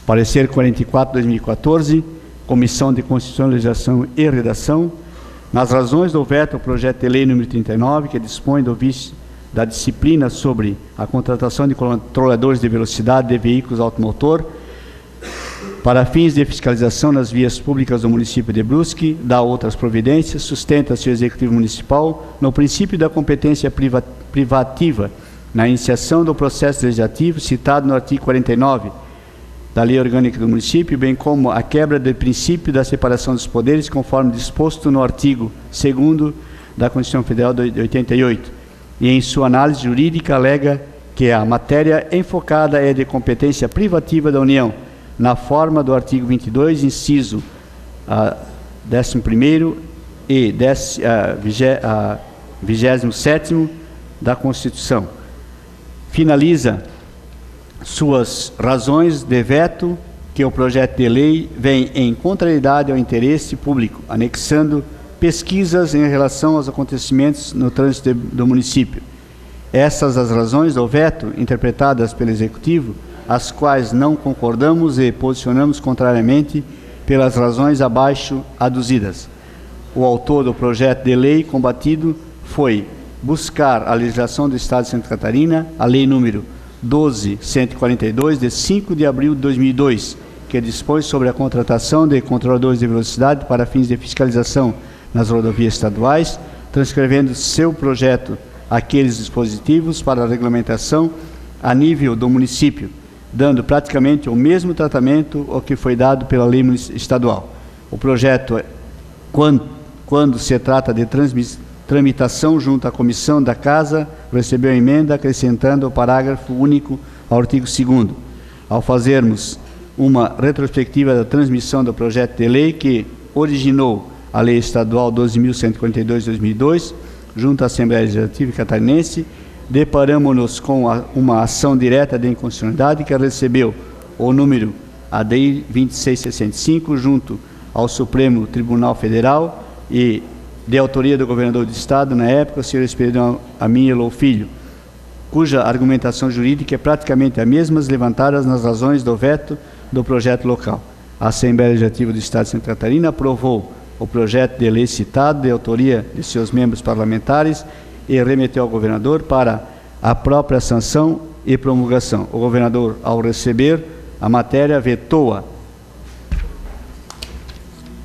Parecer 44/2014, Comissão de Constituição, Legislação e Redação. Nas razões do veto ao projeto de lei número 39, que dispõe do vício da disciplina sobre a contratação de controladores de velocidade de veículos automotor para fins de fiscalização nas vias públicas do município de Brusque, dá outras providências, sustenta-se o Executivo Municipal no princípio da competência privativa na iniciação do processo legislativo citado no artigo 49 da Lei Orgânica do Município, bem como a quebra do princípio da separação dos poderes, conforme disposto no artigo 2º da Constituição Federal de 88, e em sua análise jurídica alega que a matéria enfocada é de competência privativa da União, na forma do artigo 22, inciso 11º e 27º da Constituição. Finaliza suas razões de veto que o projeto de lei vem em contrariedade ao interesse público, anexando pesquisas em relação aos acontecimentos no trânsito do município. Essas as razões do veto interpretadas pelo Executivo, as quais não concordamos e posicionamos contrariamente pelas razões abaixo aduzidas. O autor do projeto de lei combatido foi buscar a legislação do Estado de Santa Catarina, a Lei número 12.142, de 5 de abril de 2002, que dispõe sobre a contratação de controladores de velocidade para fins de fiscalização nas rodovias estaduais, transcrevendo seu projeto àqueles dispositivos para a regulamentação a nível do município, dando praticamente o mesmo tratamento ao que foi dado pela lei estadual. O projeto, quando se trata de tramitação junto à comissão da Casa, recebeu emenda acrescentando o parágrafo único ao artigo 2º. Ao fazermos uma retrospectiva da transmissão do projeto de lei que originou a Lei Estadual 12.142 de 2002, junto à Assembleia Legislativa Catarinense, deparamos-nos com uma ação direta de inconstitucionalidade que recebeu o número ADI 2665 junto ao Supremo Tribunal Federal e de autoria do governador do Estado, na época, o senhor Esperidião Amílio Filho, cuja argumentação jurídica é praticamente a mesma levantadas nas razões do veto do projeto local. A Assembleia Legislativa do Estado de Santa Catarina aprovou o projeto de lei citado, de autoria de seus membros parlamentares, e remeteu ao governador para a própria sanção e promulgação. O governador, ao receber a matéria, vetou-a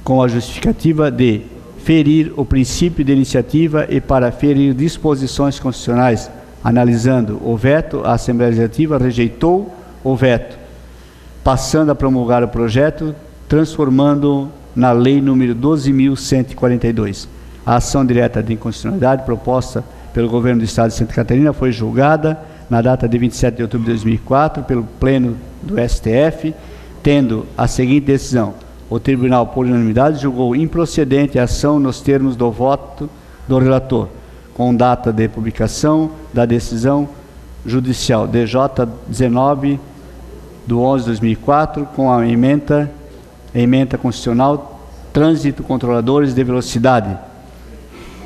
com a justificativa de ferir o princípio de iniciativa e para ferir disposições constitucionais. Analisando o veto, a Assembleia Legislativa rejeitou o veto, passando a promulgar o projeto, transformando-o na Lei número 12.142. A ação direta de inconstitucionalidade proposta pelo governo do Estado de Santa Catarina foi julgada na data de 27 de outubro de 2004 pelo Pleno do STF, tendo a seguinte decisão: o Tribunal, por unanimidade, julgou improcedente a ação nos termos do voto do relator, com data de publicação da decisão judicial DJ 19 de 11 de 2004, com a emenda constitucional Trânsito Controladores de Velocidade.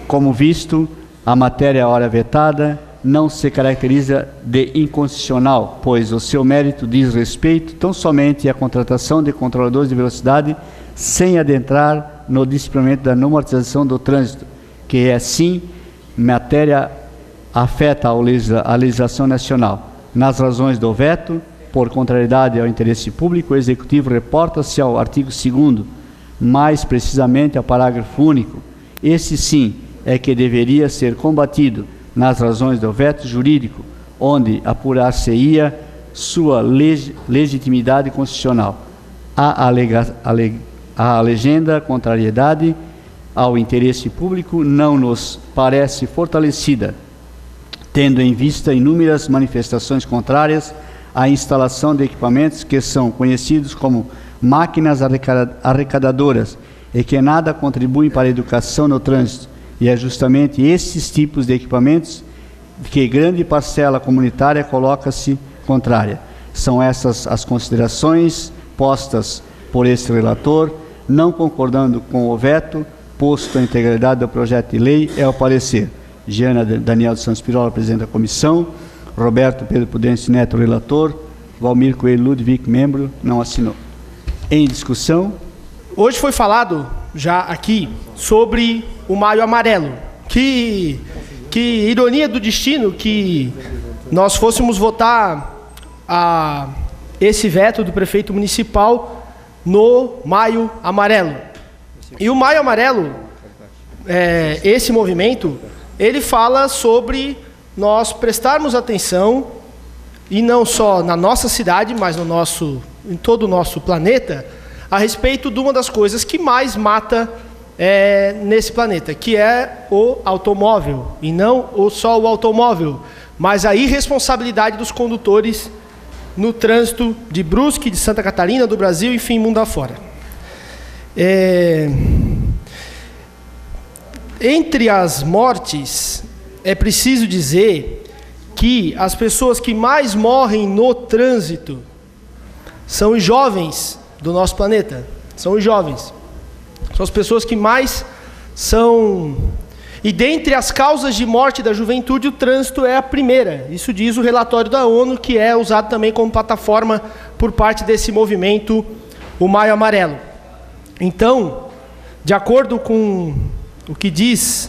Como visto, a matéria ora vetada não se caracteriza de inconstitucional, pois o seu mérito diz respeito tão somente à contratação de controladores de velocidade, sem adentrar no disciplinamento da normatização do trânsito, que é, sim, matéria afeta a legislação nacional. Nas razões do veto, por contrariedade ao interesse público, o Executivo reporta-se ao artigo 2º, mais precisamente ao parágrafo único. Esse, sim, é que deveria ser combatido nas razões do veto jurídico, onde apurar-se-ia sua legitimidade constitucional. A legenda contrariedade ao interesse público não nos parece fortalecida, tendo em vista inúmeras manifestações contrárias à instalação de equipamentos que são conhecidos como máquinas arrecadadoras e que nada contribuem para a educação no trânsito. E é justamente esses tipos de equipamentos que grande parcela comunitária coloca-se contrária. São essas as considerações postas por este relator. Não concordando com o veto, posto a integralidade do projeto de lei, é o parecer. Giana Daniel de Santos Pirola, presidente da comissão, Roberto Pedro Prudêncio Neto, relator, Valmir Coelho Ludwig, membro, não assinou. Em discussão. Hoje foi falado, já aqui, sobre o Maio Amarelo. Que ironia do destino que nós fôssemos votar esse veto do prefeito municipal no Maio Amarelo. E o Maio Amarelo, esse movimento, ele fala sobre nós prestarmos atenção, e não só na nossa cidade, mas em todo o nosso planeta, a respeito de uma das coisas que mais mata nesse planeta, que é o automóvel, e não só o automóvel, mas a irresponsabilidade dos condutores no trânsito de Brusque, de Santa Catarina, do Brasil, enfim, mundo afora. Entre as mortes, é preciso dizer que as pessoas que mais morrem no trânsito são os jovens do nosso planeta. São os jovens. São as pessoas que mais são... E dentre as causas de morte da juventude, o trânsito é a primeira. Isso diz o relatório da ONU, que é usado também como plataforma por parte desse movimento, o Maio Amarelo. Então, de acordo com o que diz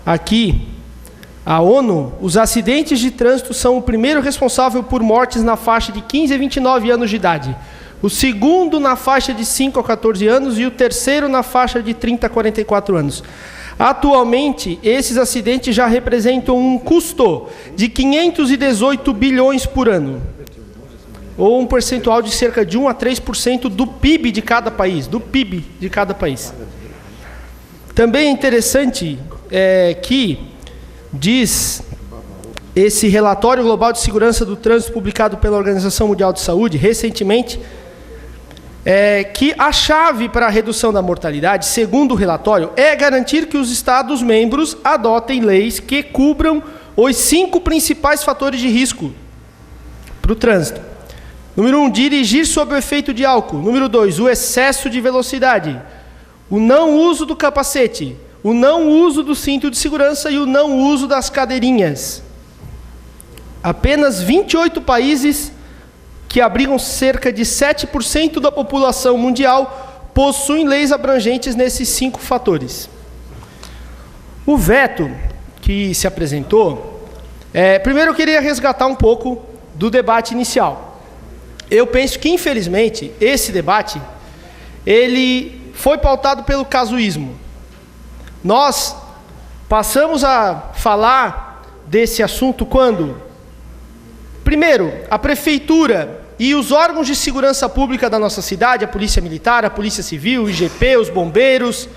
aqui a ONU, os acidentes de trânsito são o primeiro responsável por mortes na faixa de 15 a 29 anos de idade, o segundo na faixa de 5 a 14 anos e o terceiro na faixa de 30 a 44 anos. Atualmente, esses acidentes já representam um custo de 518 bilhões por ano, ou um percentual de cerca de 1 a 3% do PIB de cada país, Também é interessante que diz esse relatório global de segurança do trânsito publicado pela Organização Mundial de Saúde recentemente, que a chave para a redução da mortalidade, segundo o relatório, é garantir que os Estados-membros adotem leis que cubram os 5 principais fatores de risco para o trânsito. Número 1, dirigir sob o efeito de álcool. Número 2, o excesso de velocidade. O não uso do capacete. O não uso do cinto de segurança e o não uso das cadeirinhas. Apenas 28 países que abrigam cerca de 7% da população mundial possuem leis abrangentes nesses 5 fatores. O veto que se apresentou, primeiro eu queria resgatar um pouco do debate inicial. Eu penso que, infelizmente, esse debate, ele foi pautado pelo casuísmo. Nós passamos a falar desse assunto quando, primeiro, a prefeitura e os órgãos de segurança pública da nossa cidade, a Polícia Militar, a Polícia Civil, o IGP, os bombeiros,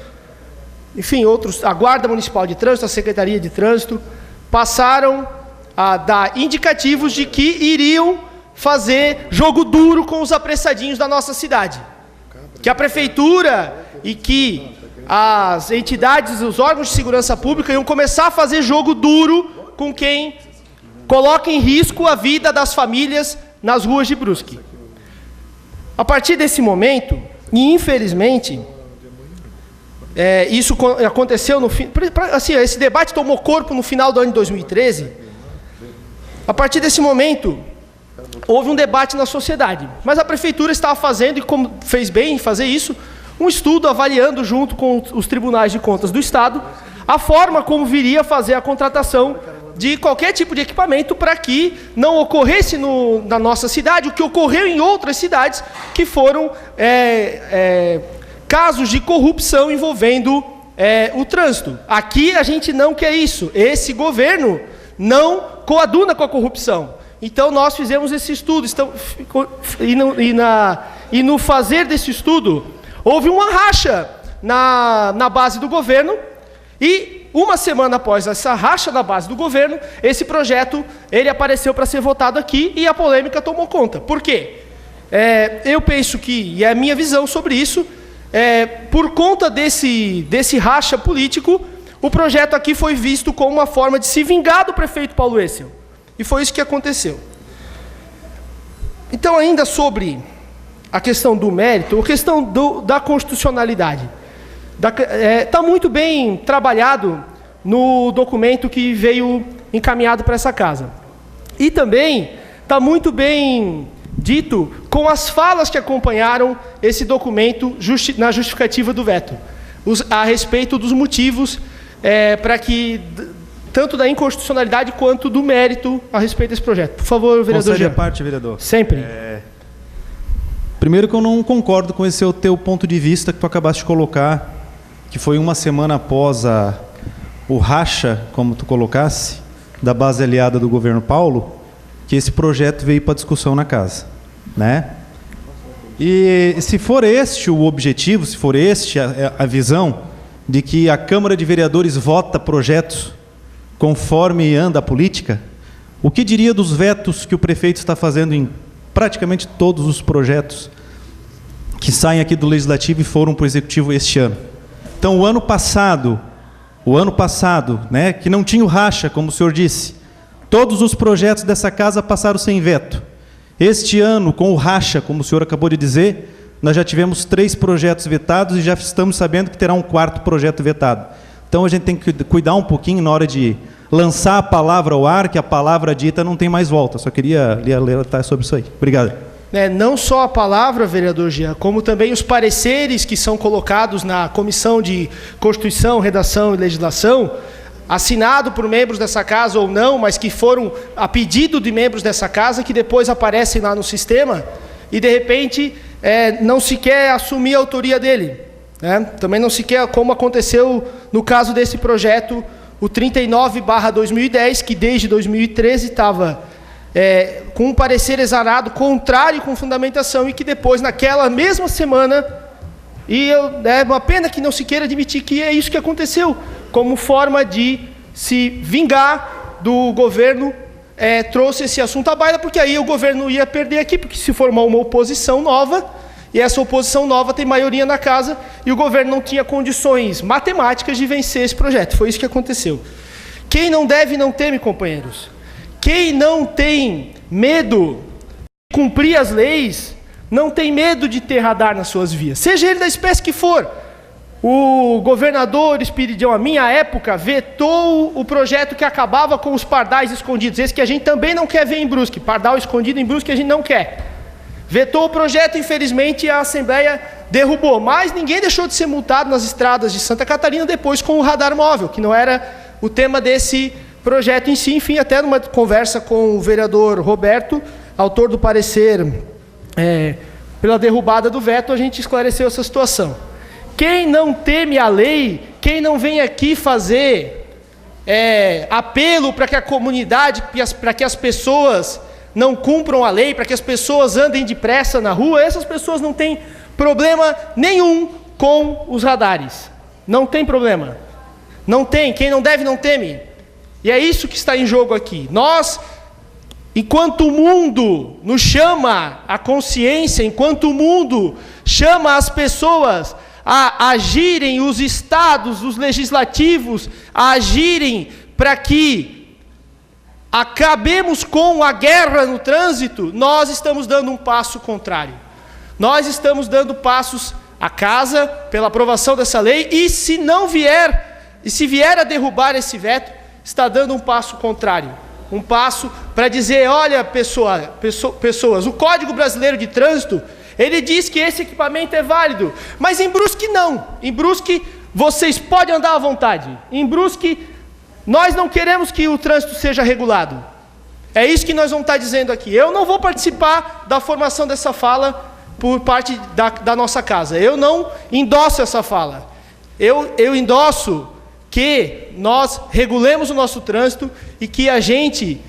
enfim, outros, a Guarda Municipal de Trânsito, a Secretaria de Trânsito, passaram a dar indicativos de que iriam fazer jogo duro com os apressadinhos da nossa cidade. Que a prefeitura e que as entidades, os órgãos de segurança pública iam começar a fazer jogo duro com quem coloca em risco a vida das famílias nas ruas de Brusque. A partir desse momento, e infelizmente, isso aconteceu no fim, assim, esse debate tomou corpo no final do ano de 2013. A partir desse momento, houve um debate na sociedade, mas a prefeitura estava fazendo, e como fez bem em fazer isso, um estudo avaliando junto com os tribunais de contas do Estado a forma como viria a fazer a contratação de qualquer tipo de equipamento para que não ocorresse na nossa cidade o que ocorreu em outras cidades, que foram casos de corrupção envolvendo o trânsito. Aqui a gente não quer isso. Esse governo não coaduna com a corrupção. Então nós fizemos esse estudo. E no fazer desse estudo, houve uma racha na base do governo, e uma semana após essa racha na base do governo, esse projeto ele apareceu para ser votado aqui e a polêmica tomou conta. Por quê? Eu penso que, e é a minha visão sobre isso, por conta desse racha político, o projeto aqui foi visto como uma forma de se vingar do prefeito Paulo Essel. E foi isso que aconteceu. Então, ainda sobre a questão do mérito, a questão da constitucionalidade, está muito bem trabalhado no documento que veio encaminhado para essa casa. E também está muito bem dito com as falas que acompanharam esse documento na justificativa do veto, a respeito dos motivos para que, tanto da inconstitucionalidade quanto do mérito a respeito desse projeto. Por favor, vereador Jean. Concede a parte, vereador. Sempre. Primeiro que eu não concordo com esse teu ponto de vista que tu acabaste de colocar, que foi uma semana após o racha, como tu colocasse, da base aliada do governo Paulo, que esse projeto veio para discussão na casa, né? E se for este o objetivo, se for este a visão de que a Câmara de Vereadores vota projetos conforme anda a política, o que diria dos vetos que o prefeito está fazendo em praticamente todos os projetos que saem aqui do Legislativo e foram para o Executivo este ano? Então, o ano passado, né, que não tinha o racha, como o senhor disse, todos os projetos dessa casa passaram sem veto. Este ano, com o racha, como o senhor acabou de dizer, nós já tivemos 3 projetos vetados e já estamos sabendo que terá um 4º projeto vetado. Então, a gente tem que cuidar um pouquinho na hora de lançar a palavra ao ar, que a palavra dita não tem mais volta. Só queria alertar sobre isso aí. Obrigado. Não só a palavra, vereador Jean, como também os pareceres que são colocados na Comissão de Constituição, Redação e Legislação, assinado por membros dessa casa ou não, mas que foram a pedido de membros dessa casa, que depois aparecem lá no sistema, e de repente não se quer assumir a autoria dele. Né? Também não se quer, como aconteceu no caso desse projeto, o 39/2010, que desde 2013 estava com um parecer exarado, contrário com fundamentação, e que depois, naquela mesma semana, é uma pena que não se queira admitir que é isso que aconteceu, como forma de se vingar do governo, trouxe esse assunto à baila, porque aí o governo ia perder aqui, porque se formou uma oposição nova, e essa oposição nova tem maioria na casa, e o governo não tinha condições matemáticas de vencer esse projeto. Foi isso que aconteceu. Quem não deve, não teme, companheiros. Quem não tem medo de cumprir as leis, não tem medo de ter radar nas suas vias, seja ele da espécie que for. O governador Espiridião, à minha época, vetou o projeto que acabava com os pardais escondidos, esse que a gente também não quer ver em Brusque, pardal escondido em Brusque a gente não quer. Vetou o projeto, infelizmente a Assembleia derrubou, mas ninguém deixou de ser multado nas estradas de Santa Catarina depois com o radar móvel, que não era o tema desse projeto em si. Enfim, até numa conversa com o vereador Roberto, autor do parecer pela derrubada do veto, a gente esclareceu essa situação. Quem não teme a lei, quem não vem aqui fazer apelo para que a comunidade, para que as pessoas não cumpram a lei, para que as pessoas andem depressa na rua, essas pessoas não têm problema nenhum com os radares. Não tem problema. Não tem. Quem não deve, não teme. E é isso que está em jogo aqui. Nós, enquanto o mundo nos chama a consciência, enquanto o mundo chama as pessoas a agirem, os estados, os legislativos, a agirem para que acabemos com a guerra no trânsito, nós estamos dando um passo contrário. Nós estamos dando passos à casa pela aprovação dessa lei, e se vier a derrubar esse veto, está dando um passo contrário. Um passo para dizer, olha, pessoas, o Código Brasileiro de Trânsito, ele diz que esse equipamento é válido, mas em Brusque não. Em Brusque vocês podem andar à vontade. Em Brusque nós não queremos que o trânsito seja regulado. É isso que nós vamos estar dizendo aqui. Eu não vou participar da formação dessa fala por parte da nossa casa. Eu não endosso essa fala. Eu endosso que nós regulemos o nosso trânsito e que a gente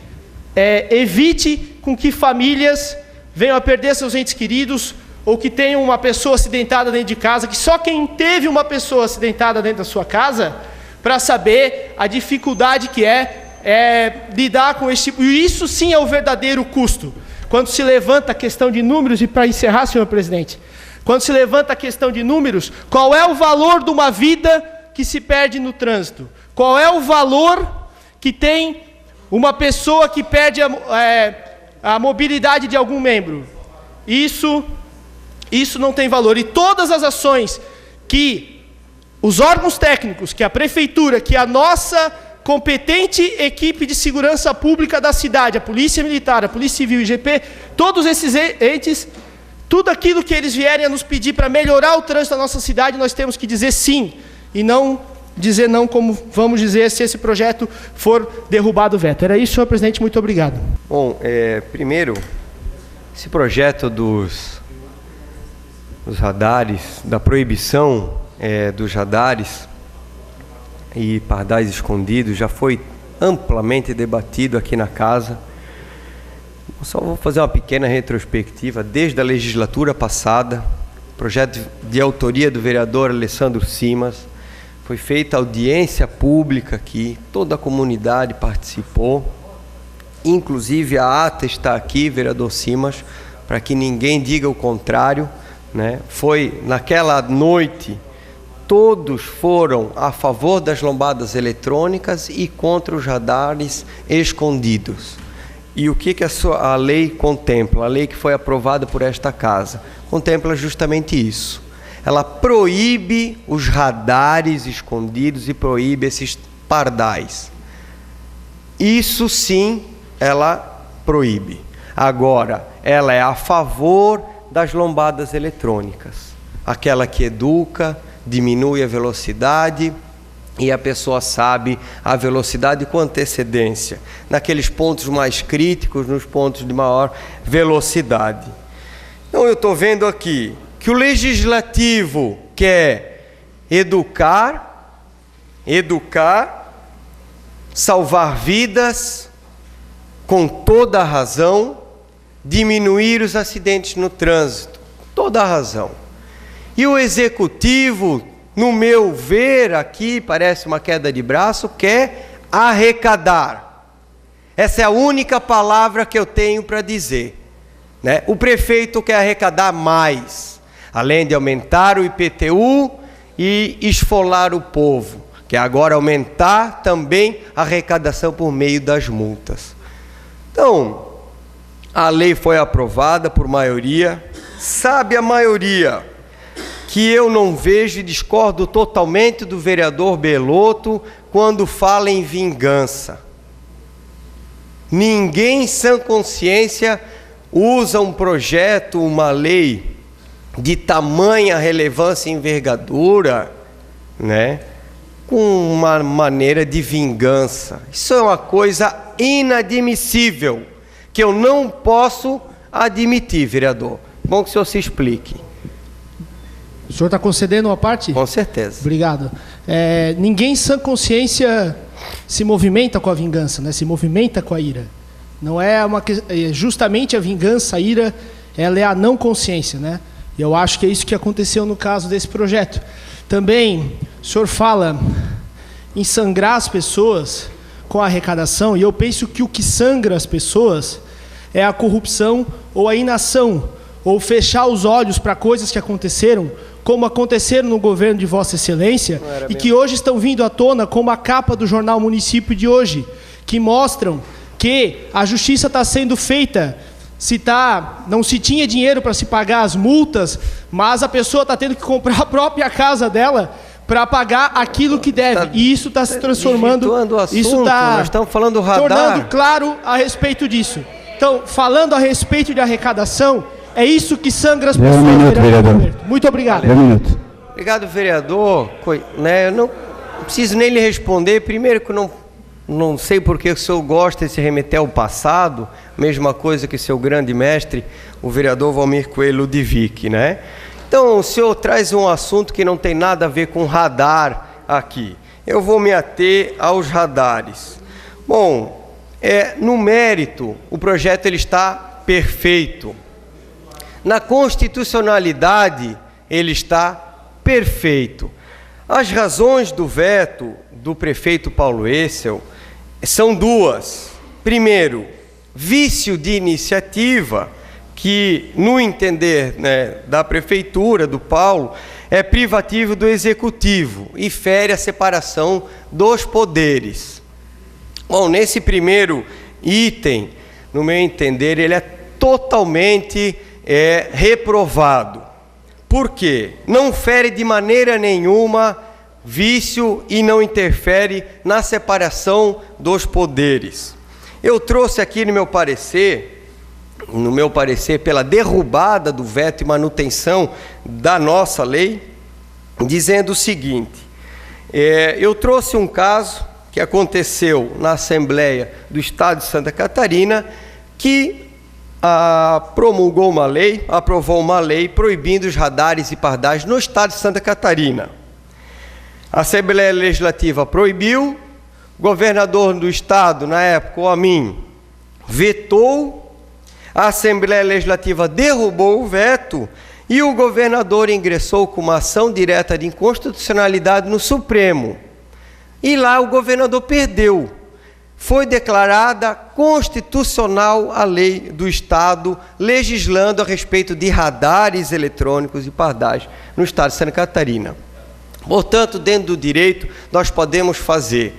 evite com que famílias venham a perder seus entes queridos, ou que tenham uma pessoa acidentada dentro de casa, que só quem teve uma pessoa acidentada dentro da sua casa, para saber a dificuldade que é lidar com esse tipo. E isso sim é o verdadeiro custo. Quando se levanta a questão de números, e para encerrar, senhor presidente, quando se levanta a questão de números, qual é o valor de uma vida que se perde no trânsito? Qual é o valor que tem uma pessoa que perde a mobilidade de algum membro? Isso não tem valor. E todas as ações que os órgãos técnicos, que a prefeitura, que a nossa competente equipe de segurança pública da cidade, a Polícia Militar, a Polícia Civil e IGP, todos esses entes, tudo aquilo que eles vierem a nos pedir para melhorar o trânsito da nossa cidade, nós temos que dizer sim, e não dizer não como vamos dizer se esse projeto for derrubado o veto. Era isso, senhor presidente, muito obrigado. Bom, primeiro, esse projeto dos radares, da proibição dos radares e pardais escondidos, já foi amplamente debatido aqui na casa. Só vou fazer uma pequena retrospectiva. Desde a legislatura passada, projeto de autoria do vereador Alessandro Simas, foi feita audiência pública aqui, toda a comunidade participou, inclusive a ata está aqui, vereador Simas, para que ninguém diga o contrário, né? Foi naquela noite, todos foram a favor das lombadas eletrônicas e contra os radares escondidos. E o que a lei contempla? A lei que foi aprovada por esta casa contempla justamente isso. Ela proíbe os radares escondidos e proíbe esses pardais. Isso sim, ela proíbe. Agora, ela é a favor das lombadas eletrônicas. Aquela que educa, diminui a velocidade e a pessoa sabe a velocidade com antecedência, naqueles pontos mais críticos, nos pontos de maior velocidade. Então eu estou vendo aqui que o legislativo quer educar, salvar vidas, com toda a razão, diminuir os acidentes no trânsito, toda a razão. E o executivo, no meu ver aqui, parece uma queda de braço, quer arrecadar. Essa é a única palavra que eu tenho para dizer, né? O prefeito quer arrecadar mais, além de aumentar o IPTU e esfolar o povo, que agora aumentar também a arrecadação por meio das multas. Então, a lei foi aprovada por maioria, sabe a maioria que eu não vejo e discordo totalmente do vereador Belotto quando fala em vingança. Ninguém em sã consciência usa um projeto, uma lei de tamanha relevância e envergadura, né, com uma maneira de vingança. Isso é uma coisa inadmissível, que eu não posso admitir, vereador. Bom que o senhor se explique. O senhor está concedendo uma parte? Com certeza. Obrigado. Ninguém em sã consciência se movimenta com a vingança, né? Se movimenta com a ira. Não é justamente a vingança, a ira, ela é a não consciência, né? E eu acho que é isso que aconteceu no caso desse projeto. Também, o senhor fala em sangrar as pessoas com a arrecadação, e eu penso que o que sangra as pessoas é a corrupção ou a inação, ou fechar os olhos para coisas que aconteceram, como aconteceram no governo de Vossa Excelência, e que hoje estão vindo à tona, como a capa do jornal Município de hoje, que mostram que a justiça está sendo feita, não se tinha dinheiro para se pagar as multas, mas a pessoa está tendo que comprar a própria casa dela para pagar aquilo que deve. E isso está se transformando, isso está nós estamos falando do radar, tornando claro a respeito disso. Então, falando a respeito de arrecadação, é isso que sangra as pessoas. Vereador. Muito obrigado. Obrigado, vereador. Eu não preciso nem lhe responder. Primeiro que eu não sei porque o senhor gosta de se remeter ao passado, mesma coisa que seu grande mestre, o vereador Valmir Coelho Ludovic, né? Então, o senhor traz um assunto que não tem nada a ver com radar aqui. Eu vou me ater aos radares. Bom, no mérito, o projeto ele está perfeito. Na constitucionalidade, ele está perfeito. As razões do veto do prefeito Paulo Essel são duas. Primeiro, vício de iniciativa, que, no entender, né, da prefeitura, do Paulo, é privativo do executivo e fere a separação dos poderes. Bom, nesse primeiro item, no meu entender, ele é totalmente reprovado. Por quê? Não fere de maneira nenhuma vício e não interfere na separação dos poderes. Eu trouxe aqui no meu parecer, pela derrubada do veto e manutenção da nossa lei, dizendo o seguinte: eu trouxe um caso que aconteceu na Assembleia do Estado de Santa Catarina, que aprovou uma lei proibindo os radares e pardais no Estado de Santa Catarina. A Assembleia Legislativa proibiu, o governador do Estado, na época, o Amin, vetou, a Assembleia Legislativa derrubou o veto e o governador ingressou com uma ação direta de inconstitucionalidade no Supremo. E lá o governador perdeu. Foi declarada constitucional a lei do Estado, legislando a respeito de radares eletrônicos e pardais no Estado de Santa Catarina. Portanto, dentro do direito, nós podemos fazer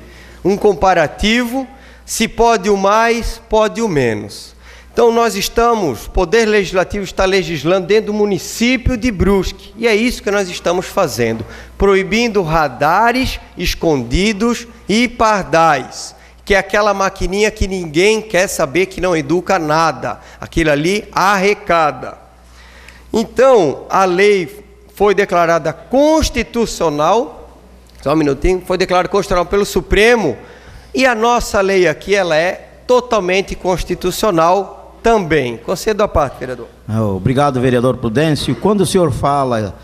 um comparativo, se pode o mais, pode o menos. Então, o Poder Legislativo está legislando dentro do município de Brusque, e é isso que nós estamos fazendo, proibindo radares escondidos e pardais, que é aquela maquininha que ninguém quer saber, que não educa nada, aquilo ali arrecada. Então, a lei foi declarada constitucional, só um minutinho, foi declarada constitucional pelo Supremo, e a nossa lei aqui, ela é totalmente constitucional também. Concedo a parte, vereador. Obrigado, vereador Prudêncio. Quando o senhor fala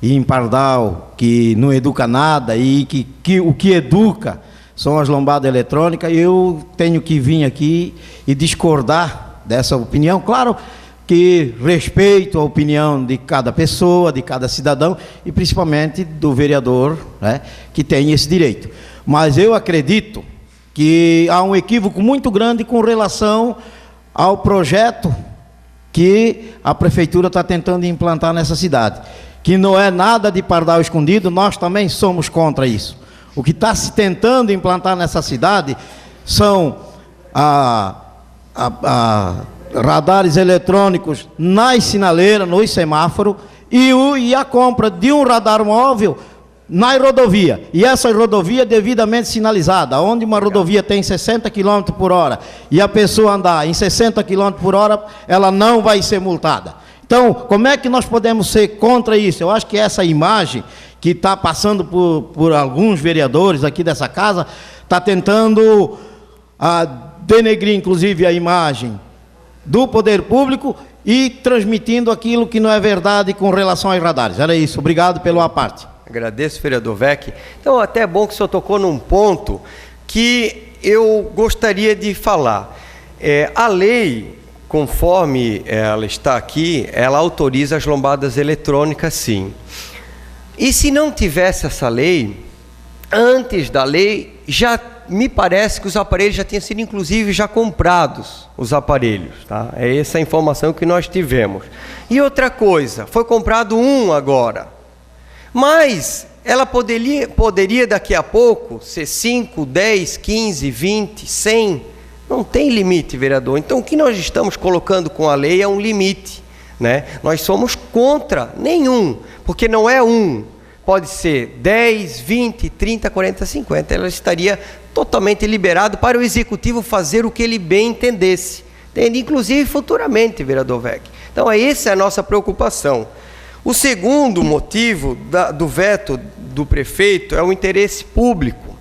em pardal que não educa nada e que o que educa são as lombadas eletrônicas, eu tenho que vir aqui e discordar dessa opinião. Claro que respeito a opinião de cada pessoa, de cada cidadão e principalmente do vereador, né, que tem esse direito. Mas eu acredito que há um equívoco muito grande com relação ao projeto que a prefeitura está tentando implantar nessa cidade, que não é nada de pardal escondido. Nós também somos contra isso. O que está se tentando implantar nessa cidade são radares eletrônicos nas sinaleiras, nos semáforos, e a compra de um radar móvel na rodovia, e essa rodovia devidamente sinalizada, onde uma rodovia tem 60 km por hora e a pessoa andar em 60 km por hora, ela não vai ser multada. Então, como é que nós podemos ser contra isso? Eu acho que essa imagem que está passando por alguns vereadores aqui dessa casa, está tentando denegrir, inclusive, a imagem do poder público e transmitindo aquilo que não é verdade com relação aos radares. Era isso. Obrigado pela parte. Agradeço, vereador Vec. Então, até é bom que o senhor tocou num ponto que eu gostaria de falar. A lei, conforme ela está aqui, ela autoriza as lombadas eletrônicas, sim. E se não tivesse essa lei, antes da lei, já me parece que os aparelhos já tinham sido, inclusive, já comprados, os aparelhos, tá? É essa a informação que nós tivemos. E outra coisa, foi comprado um agora. Mas ela poderia daqui a pouco ser 5, 10, 15, 20, 100, não tem limite, vereador. Então o que nós estamos colocando com a lei é um limite, né? Nós somos contra nenhum, porque não é um, pode ser 10, 20, 30, 40, 50, ela estaria totalmente liberada para o executivo fazer o que ele bem entendesse, entende? Inclusive futuramente, vereador Vec. Então essa é a nossa preocupação. O segundo motivo do veto do prefeito é o interesse público.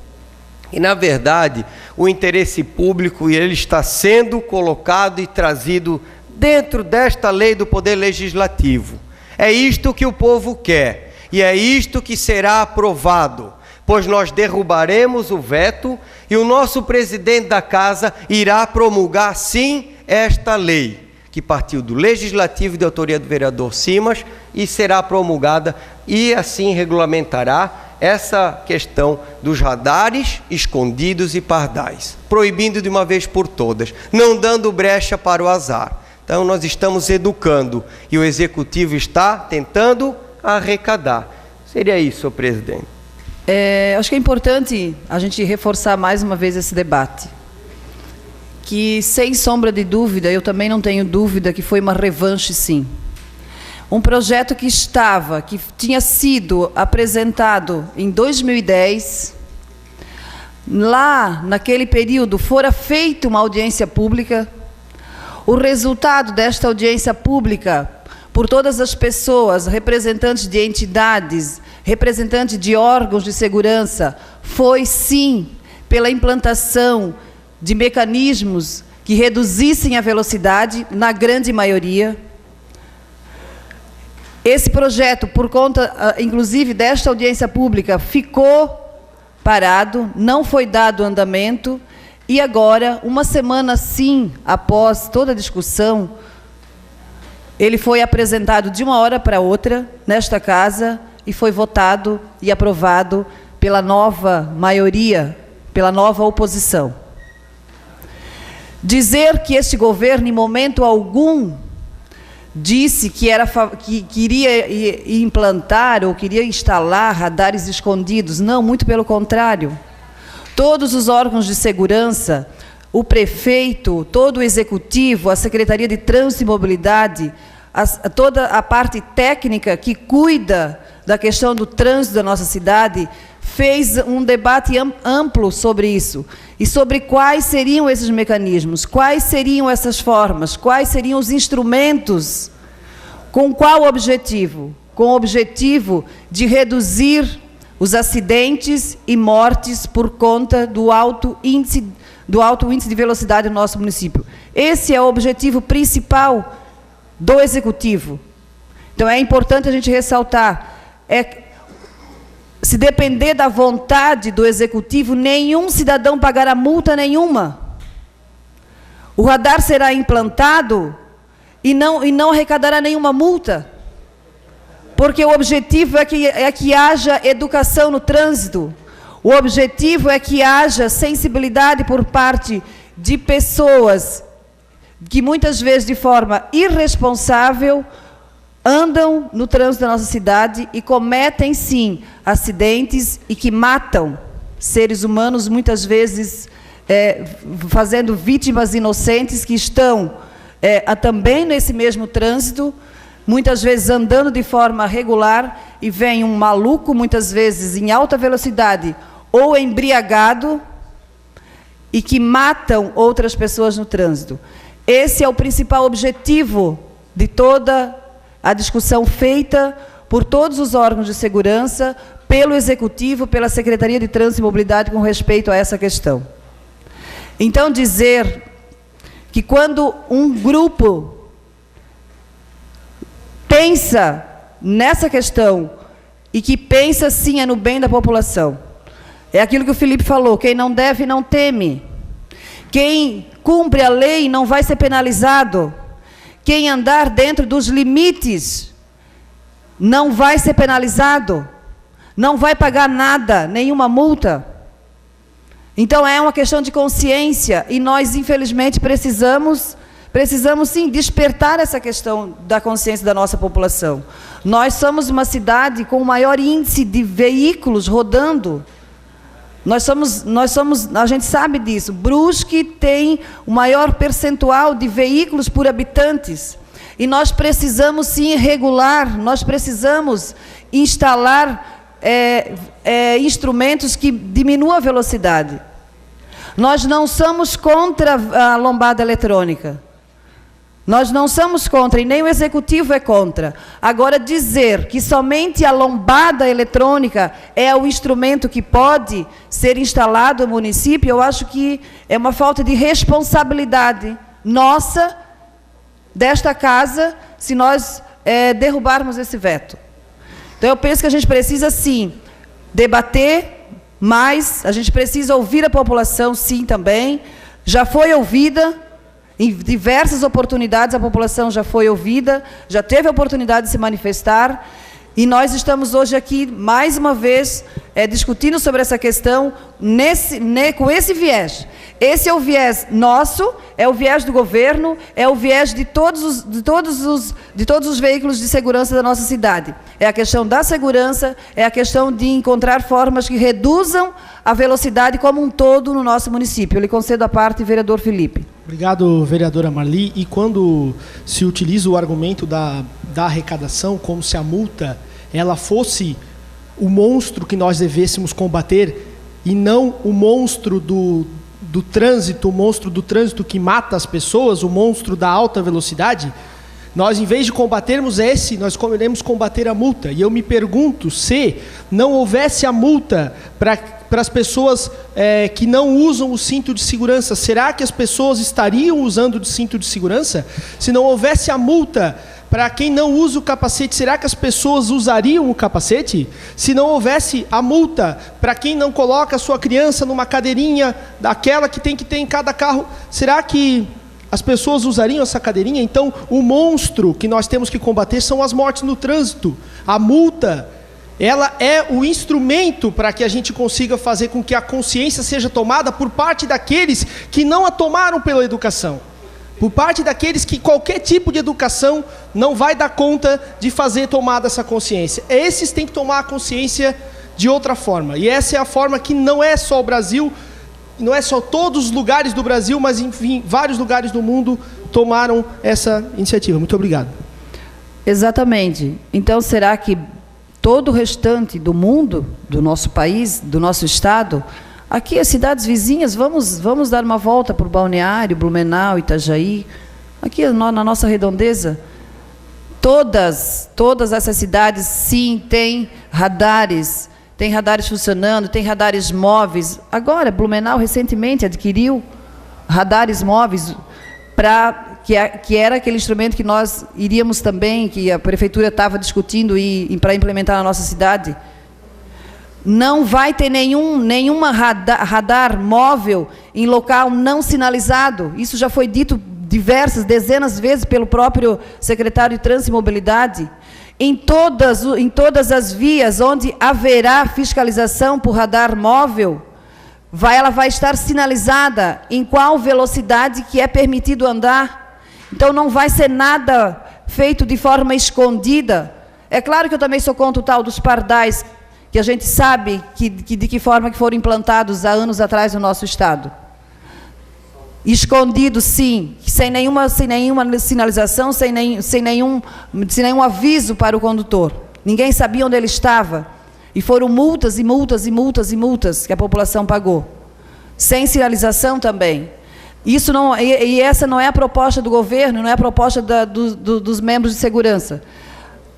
E, na verdade, o interesse público ele está sendo colocado e trazido dentro desta lei do Poder Legislativo. É isto que o povo quer e é isto que será aprovado, pois nós derrubaremos o veto e o nosso presidente da casa irá promulgar, sim, esta lei, que partiu do Legislativo de autoria do vereador Simas e será promulgada e assim regulamentará essa questão dos radares escondidos e pardais, proibindo de uma vez por todas, não dando brecha para o azar. Então nós estamos educando e o Executivo está tentando arrecadar. Seria isso, senhor presidente. Acho que é importante a gente reforçar mais uma vez esse debate. Que, sem sombra de dúvida, eu também não tenho dúvida que foi uma revanche, sim. Um projeto que tinha sido apresentado em 2010. Lá, naquele período, fora feita uma audiência pública. O resultado desta audiência pública, por todas as pessoas, representantes de entidades, representantes de órgãos de segurança, foi, sim, pela implantação de mecanismos que reduzissem a velocidade, na grande maioria. Esse projeto, por conta, inclusive, desta audiência pública, ficou parado, não foi dado andamento, e agora, uma semana, sim, após toda a discussão, ele foi apresentado de uma hora para outra, nesta casa, e foi votado e aprovado pela nova maioria, pela nova oposição. Dizer que este governo, em momento algum, disse que queria implantar ou queria instalar radares escondidos. Não, muito pelo contrário. Todos os órgãos de segurança, o prefeito, todo o executivo, a Secretaria de Trânsito e Mobilidade, toda a parte técnica que cuida da questão do trânsito da nossa cidade, fez um debate amplo sobre isso, e sobre quais seriam esses mecanismos, quais seriam essas formas, quais seriam os instrumentos, com qual objetivo? Com o objetivo de reduzir os acidentes e mortes por conta do alto índice de velocidade no nosso município. Esse é o objetivo principal do Executivo. Então, é importante a gente ressaltar, se depender da vontade do Executivo, nenhum cidadão pagará multa nenhuma. O radar será implantado e não arrecadará nenhuma multa, porque o objetivo é que haja educação no trânsito, o objetivo é que haja sensibilidade por parte de pessoas que muitas vezes de forma irresponsável andam no trânsito da nossa cidade e cometem, sim, acidentes e que matam seres humanos, muitas vezes fazendo vítimas inocentes que estão também nesse mesmo trânsito, muitas vezes andando de forma regular, e vem um maluco, muitas vezes em alta velocidade ou embriagado, e que matam outras pessoas no trânsito. Esse é o principal objetivo de toda a discussão feita por todos os órgãos de segurança, pelo Executivo, pela Secretaria de Trânsito e Mobilidade com respeito a essa questão. Então, dizer que quando um grupo pensa nessa questão e que pensa, sim, no bem da população, é aquilo que o Felipe falou, quem não deve não teme. Quem cumpre a lei não vai ser penalizado. Quem andar dentro dos limites não vai ser penalizado, não vai pagar nada, nenhuma multa. Então, é uma questão de consciência, e nós, infelizmente, precisamos sim, despertar essa questão da consciência da nossa população. Nós somos uma cidade com o maior índice de veículos rodando. A gente sabe disso. Brusque tem o maior percentual de veículos por habitantes. E nós precisamos, sim, regular, nós precisamos instalar instrumentos que diminuam a velocidade. Nós não somos contra a lombada eletrônica. Nós não somos contra, e nem o Executivo é contra. Agora, dizer que somente a lombada eletrônica é o instrumento que pode ser instalado no município, eu acho que é uma falta de responsabilidade nossa, desta casa, se nós derrubarmos esse veto. Então, eu penso que a gente precisa, sim, debater mais, a gente precisa ouvir a população, sim, também. Já foi ouvida. Em diversas oportunidades a população já foi ouvida, já teve a oportunidade de se manifestar, e nós estamos hoje aqui, mais uma vez, discutindo sobre essa questão com esse viés. Esse é o viés nosso, é o viés do governo, é o viés de todos os veículos de segurança da nossa cidade. É a questão da segurança, é a questão de encontrar formas que reduzam a velocidade como um todo no nosso município. Eu lhe concedo a parte, vereador Felipe. Obrigado, vereadora Marli. E quando se utiliza o argumento da arrecadação, como se a multa ela fosse o monstro que nós devêssemos combater e não o monstro do trânsito, o monstro do trânsito que mata as pessoas, o monstro da alta velocidade, nós, em vez de combatermos nós iremos combater a multa. E eu me pergunto se não houvesse a multa para as pessoas que não usam o cinto de segurança, será que as pessoas estariam usando o cinto de segurança? Se não houvesse a multa para quem não usa o capacete, será que as pessoas usariam o capacete? Se não houvesse a multa para quem não coloca a sua criança numa cadeirinha daquela que tem que ter em cada carro, será que as pessoas usariam essa cadeirinha? Então, o monstro que nós temos que combater são as mortes no trânsito. A multa, ela é o instrumento para que a gente consiga fazer com que a consciência seja tomada por parte daqueles que não a tomaram pela educação. Por parte daqueles que qualquer tipo de educação não vai dar conta de fazer tomada essa consciência. Esses têm que tomar a consciência de outra forma. E essa é a forma que não é só o Brasil, não é só todos os lugares do Brasil, mas enfim, vários lugares do mundo tomaram essa iniciativa. Muito obrigado. Exatamente. Então, será que todo o restante do mundo, do nosso país, do nosso estado, aqui as cidades vizinhas, vamos dar uma volta por Balneário, Blumenau, Itajaí, aqui na nossa redondeza, todas essas cidades, sim, têm radares funcionando, tem radares móveis. Agora, Blumenau recentemente adquiriu radares móveis que era aquele instrumento que nós iríamos também, que a prefeitura estava discutindo para implementar na nossa cidade. Não vai ter nenhuma radar móvel em local não sinalizado. Isso já foi dito dezenas de vezes pelo próprio secretário de Trânsito e Mobilidade. Em todas as vias onde haverá fiscalização por radar móvel, ela vai estar sinalizada em qual velocidade que é permitido andar. Então, não vai ser nada feito de forma escondida. É claro que eu também sou contra o tal dos pardais, que a gente sabe de que forma que foram implantados há anos atrás no nosso estado. Escondido, sim, sem nenhuma sinalização, sem nenhum aviso para o condutor. Ninguém sabia onde ele estava. E foram multas e multas e multas e multas que a população pagou. Sem sinalização também. Essa não é a proposta do governo, não é a proposta dos membros de segurança.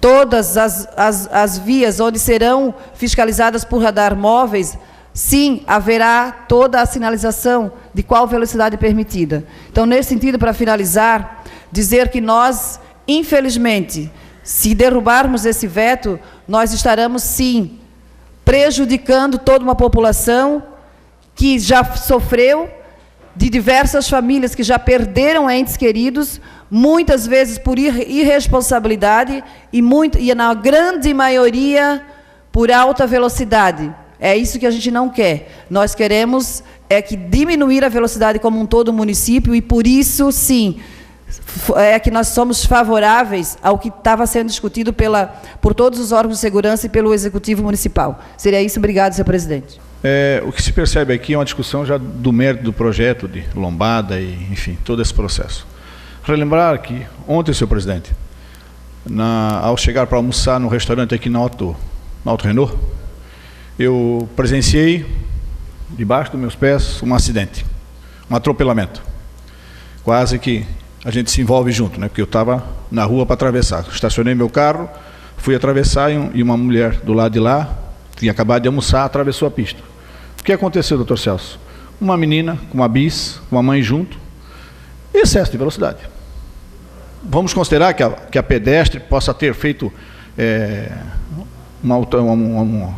Todas as vias onde serão fiscalizadas por radar móveis, sim, haverá toda a sinalização de qual velocidade permitida. Então, nesse sentido, para finalizar, dizer que nós, infelizmente, se derrubarmos esse veto, nós estaremos, sim, prejudicando toda uma população que já sofreu, de diversas famílias que já perderam entes queridos, muitas vezes por irresponsabilidade e na grande maioria por alta velocidade. É isso que a gente não quer. Nós queremos diminuir a velocidade como um todo no município e, por isso, sim, que nós somos favoráveis ao que estava sendo discutido por todos os órgãos de segurança e pelo Executivo Municipal. Seria isso. Obrigado, senhor presidente. O que se percebe aqui é uma discussão já do mérito do projeto de lombada e, enfim, todo esse processo. Relembrar que ontem, senhor presidente, ao chegar para almoçar no restaurante aqui na Auto Renault, eu presenciei, debaixo dos meus pés, um acidente, um atropelamento. Quase que a gente se envolve junto, né? Porque eu estava na rua para atravessar. Estacionei meu carro, fui atravessar e uma mulher do lado de lá, tinha acabado de almoçar, atravessou a pista. O que aconteceu, doutor Celso? Uma menina com uma bis, com a mãe junto, excesso de velocidade. Vamos considerar que a pedestre possa ter feito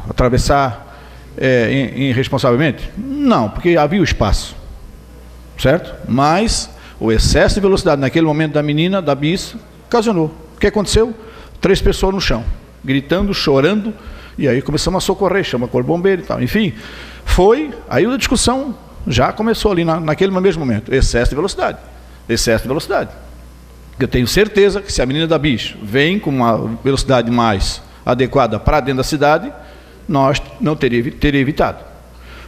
atravessar irresponsavelmente? Não, porque havia o espaço, certo? Mas o excesso de velocidade naquele momento da menina, da bis, ocasionou. O que aconteceu? 3 pessoas no chão, gritando, chorando, e aí começamos a socorrer, chama o corpo bombeiro e tal. Enfim, aí a discussão já começou ali naquele mesmo momento. Excesso de velocidade. Excesso de velocidade. Eu tenho certeza que se a menina da bis vem com uma velocidade mais adequada para dentro da cidade, nós não teria evitado.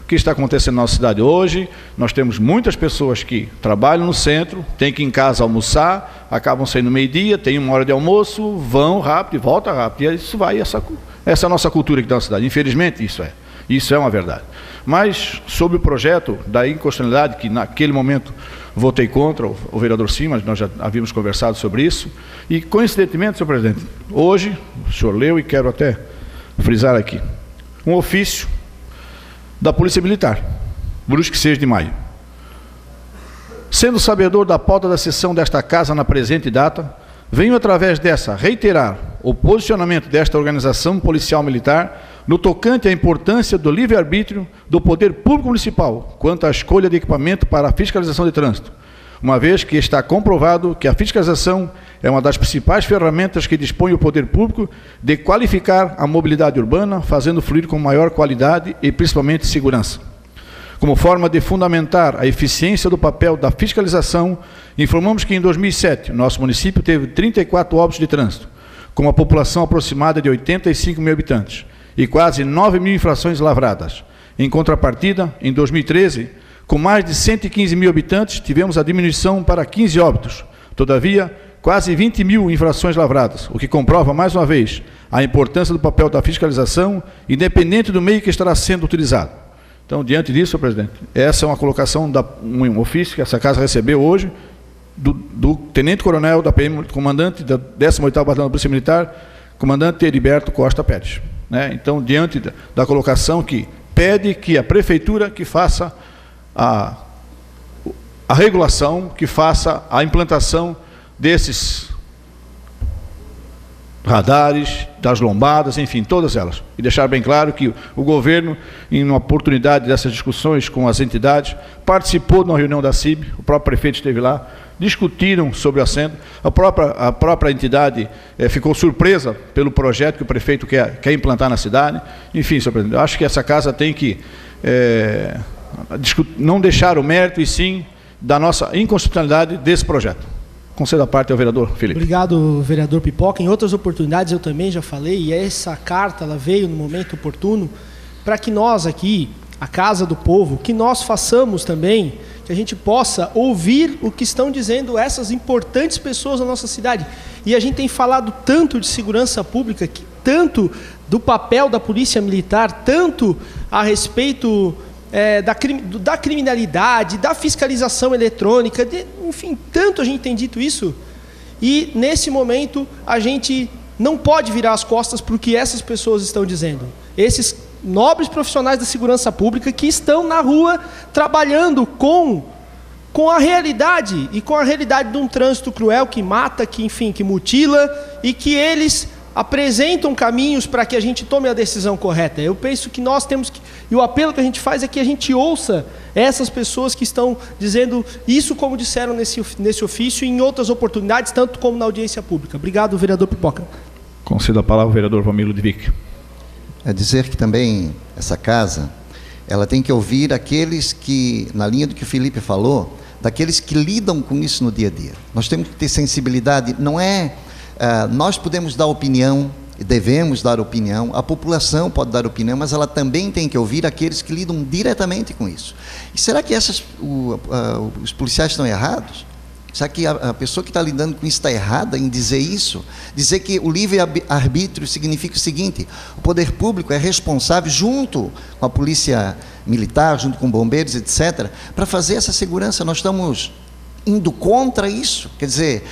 O que está acontecendo na nossa cidade hoje? Nós temos muitas pessoas que trabalham no centro, têm que ir em casa almoçar, acabam saindo meio-dia, tem 1 hora de almoço, vão rápido e voltam rápido. E isso vai, essa é a nossa cultura aqui da cidade. Infelizmente, isso é uma verdade. Mas, sobre o projeto da inconstitucionalidade, que naquele momento votei contra, o vereador Simas, nós já havíamos conversado sobre isso, e coincidentemente, senhor presidente, hoje, o senhor leu e quero até frisar aqui, um ofício da Polícia Militar, Brusque 6 de maio. Sendo sabedor da pauta da sessão desta casa na presente data, venho através dessa reiterar o posicionamento desta organização policial militar no tocante à importância do livre-arbítrio do poder público municipal quanto à escolha de equipamento para a fiscalização de trânsito, uma vez que está comprovado que a fiscalização é uma das principais ferramentas que dispõe o poder público de qualificar a mobilidade urbana, fazendo fluir com maior qualidade e principalmente segurança. Como forma de fundamentar a eficiência do papel da fiscalização, informamos que em 2007 nosso município teve 34 óbitos de trânsito, com uma população aproximada de 85 mil habitantes e quase 9 mil infrações lavradas. Em contrapartida, em 2013, com mais de 115 mil habitantes, tivemos a diminuição para 15 óbitos. Todavia, quase 20 mil infrações lavradas, o que comprova, mais uma vez, a importância do papel da fiscalização, independente do meio que estará sendo utilizado. Então, diante disso, senhor presidente, essa é uma colocação, um ofício que essa casa recebeu hoje, do tenente-coronel da PM, comandante da 18º Batalhão da Polícia Militar, comandante Heriberto Costa Pérez. Então, diante da colocação que pede que a prefeitura que faça a regulação, que faça a implantação desses radares, das lombadas, enfim, todas elas. E deixar bem claro que o governo, em uma oportunidade dessas discussões com as entidades, participou de uma reunião da CIB, o próprio prefeito esteve lá, discutiram sobre o assento, a própria entidade ficou surpresa pelo projeto que o prefeito quer implantar na cidade. Enfim, senhor presidente, eu acho que essa casa tem que não deixar o mérito, e sim da nossa inconstitucionalidade desse projeto. Concedo a parte ao vereador Felipe. Obrigado, vereador Pipoca. Em outras oportunidades eu também já falei, e essa carta ela veio no momento oportuno para que nós aqui, a Casa do Povo, que nós façamos também, que a gente possa ouvir o que estão dizendo essas importantes pessoas da nossa cidade. E a gente tem falado tanto de segurança pública, tanto do papel da polícia militar, tanto a respeito da criminalidade, da fiscalização eletrônica, enfim, tanto a gente tem dito isso, e nesse momento a gente não pode virar as costas para o que essas pessoas estão dizendo. Esses nobres profissionais da segurança pública que estão na rua trabalhando com a realidade, e com a realidade de um trânsito cruel que mata, que mutila, e que eles apresentam caminhos para que a gente tome a decisão correta. Eu penso que nós temos que, e o apelo que a gente faz é que a gente ouça essas pessoas que estão dizendo isso, como disseram nesse ofício e em outras oportunidades, tanto como na audiência pública. Obrigado, vereador Pipoca. Concedo a palavra ao vereador Valmir de Vick. É dizer que também essa casa, ela tem que ouvir aqueles que, na linha do que o Felipe falou, daqueles que lidam com isso no dia a dia. Nós temos que ter sensibilidade, não é... nós podemos dar opinião, devemos dar opinião, a população pode dar opinião, mas ela também tem que ouvir aqueles que lidam diretamente com isso. E será que os policiais estão errados? Será que a pessoa que está lidando com isso está errada em dizer isso? Dizer que o livre-arbítrio significa o seguinte: o poder público é responsável, junto com a polícia militar, junto com bombeiros, etc., para fazer essa segurança. Nós estamos indo contra isso. Quer dizer,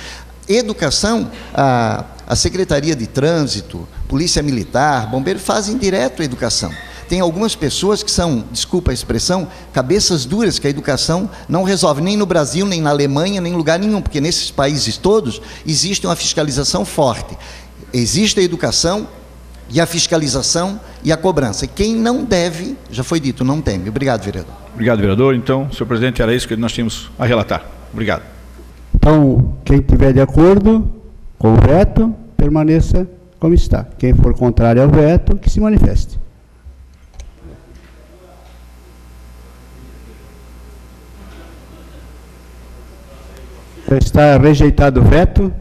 educação, a Secretaria de Trânsito, Polícia Militar, Bombeiro fazem direto a educação. Tem algumas pessoas que são, desculpa a expressão, cabeças duras, que a educação não resolve nem no Brasil, nem na Alemanha, nem em lugar nenhum, porque nesses países todos existe uma fiscalização forte. Existe a educação e a fiscalização e a cobrança. E quem não deve, já foi dito, não teme. Obrigado, vereador. Obrigado, vereador. Então, senhor presidente, era isso que nós tínhamos a relatar. Obrigado. Então, quem tiver de acordo com o veto, permaneça como está. Quem for contrário ao veto, que se manifeste. Está rejeitado o veto.